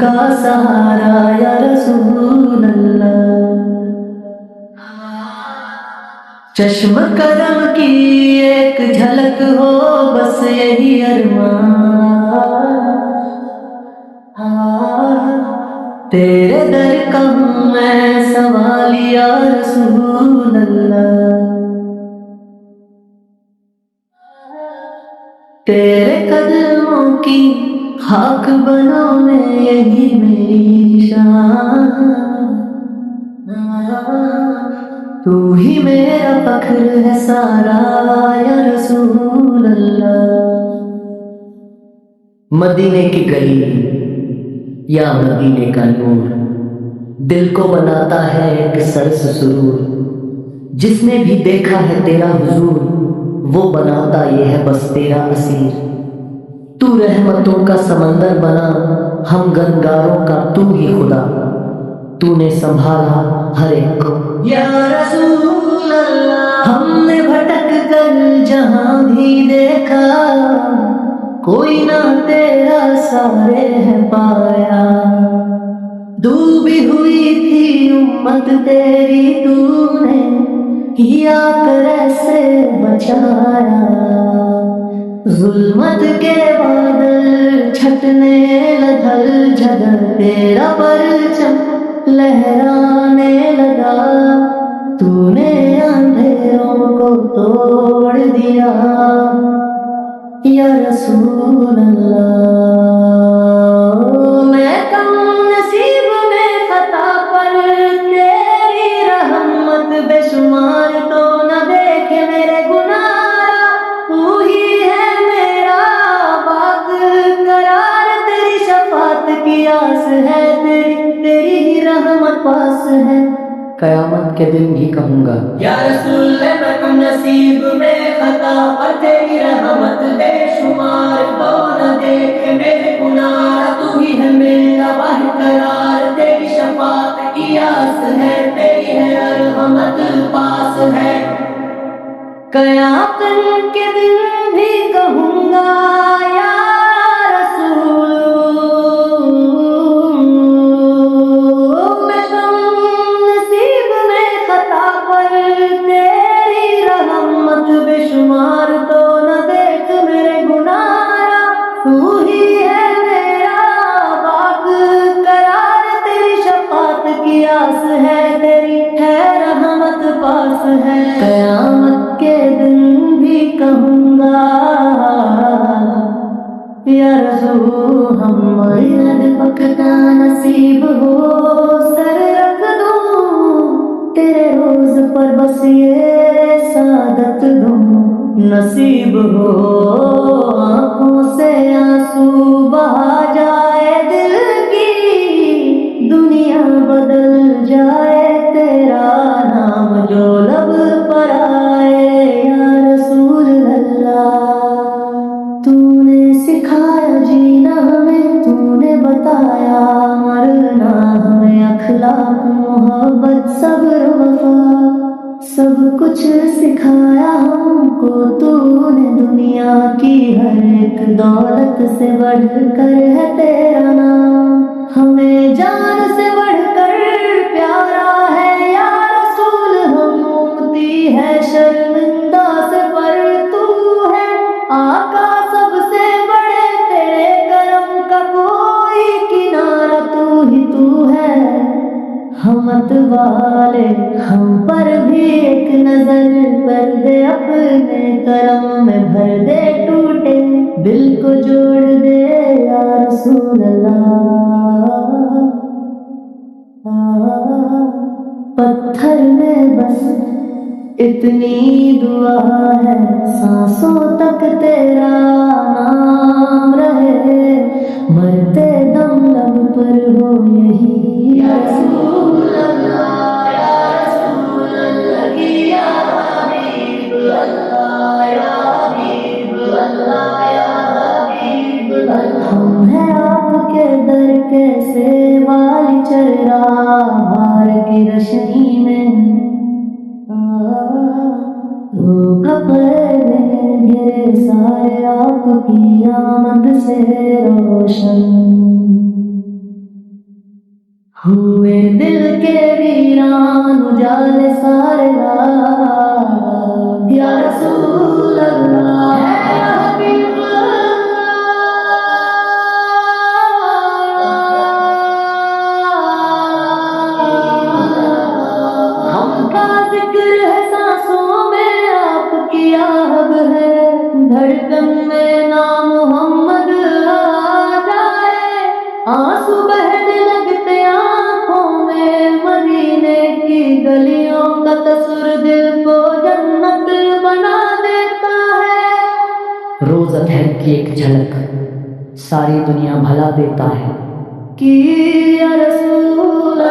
کا سہارا یا رسول اللہ، چشم کرم کی ایک جھلک ہو بس یہی ارمان، تیرے در کا ہوں میں سوال یا رسول اللہ، تیرے قدموں کی خاک بنو میں یہی میری شان، تو ہی میرا فخر ہے سارا یا رسول اللہ۔ مدینے کی گلی یا مدینے کا نور دل کو بناتا ہے ایک سرس سرور، جس نے بھی دیکھا ہے تیرا حضور وہ بناتا یہ ہے بس تیرا اسیر، تو رحمتوں کا سمندر بنا ہم گنگاروں کا تو ہی خدا، تو نے سنبھالا ہر ایک کو یا رسول اللہ، ہم نے بھٹک کر جہاں بھی دیکھا کوئی نہ تیرا سارے ہے پایا، ڈوبی ہوئی تھی امت تیری تو نے کیا کر ایسے بچایا، ظلمت کے بادل چھٹنے لگل جگہ تیرا پرچم لہرانے لگا، تو نے اندھیروں کو توڑ دیا یا رسول اللہ، میں کم نصیب میں خطا پر تیری رحمت بے شمار تو نہ دیکھے میرے گناہ، تو ہی ہے میرا باغ قرار، تیری شفاعت کی آس ہے، تیری ہی رحمت پاس ہے، قیامت کے دن بھی کہوں گا یا رسول اللہ، میں کم نصیب میں خطا پر تیری رحمت بے شمار تو نہ دیکھے میرے گناہ، تو ہی ہے میرا باغ قرار، تیری شفاعت کی آس ہے، تیری ہے رحمت پاس ہے، قیامت کے دن بھی کہوں گا یا قیامت کے دن بھی کہوں گا یا رسول، ہماری پکنا نصیب ہو سر رکھ دوں تیرے روز پر بس یہ سعادت دوں، نصیب ہو آنکھوں سے آنسو بہا جائے دل کی دنیا بدل جائے، تیرا نام جو لب پر آئے یا رسول اللہ، تو نے سکھایا جینا ہمیں، تو نے بتایا مرنا ہمیں، اخلاق محبت صبر وفا سب کچھ سکھایا ہم کو، تو نے دنیا کی ہر ایک دولت سے بڑھ کر ہے تیرا نام، ہمیں جان سے بڑھ کر پیارا ہے یا رسول، ہم امتی ہے شرمندہ سے پر تو ہے آقا سب سے بڑے، تیرے کرم کا کوئی کنارہ تو ہی تو ہے، ہمت والے ہم پر بھی ایک نظر کر دے، اپنے کرم میں بھر دے، ٹوٹے دل کو جوڑ دے یا رسول اللہ، پتھر میں بس اتنی دعا ہے سانسوں تک تیرا نام رہے، مرتے دم لب پر ہو یہی یا رسول اللہ، یا رسول اللہ یا حبیب اللہ، یا حبیب اللہ، یا حبیب اللہ، ہم ہیں آپ کے در کے سیوالی چرا بہار کی رشنی میں، گھرے سارے آپ کی آمد سے روشن، ہوئے دل کے ویران اجالے سارے راہ یا رسول اللہ ہے حبیب اللہ ہم کا ذکر ہے سانسوں میں آپ کی آہب ہے دھڑکن میں نام محمد آ جائے آنسو بہنے لگتے آنکھوں میں مدینے کی گلیوں کا تصور دل کو جنت بنا دیتا ہے روز اطہر کی ایک جھلک ساری دنیا بھلا دیتا ہے کہ یا رسول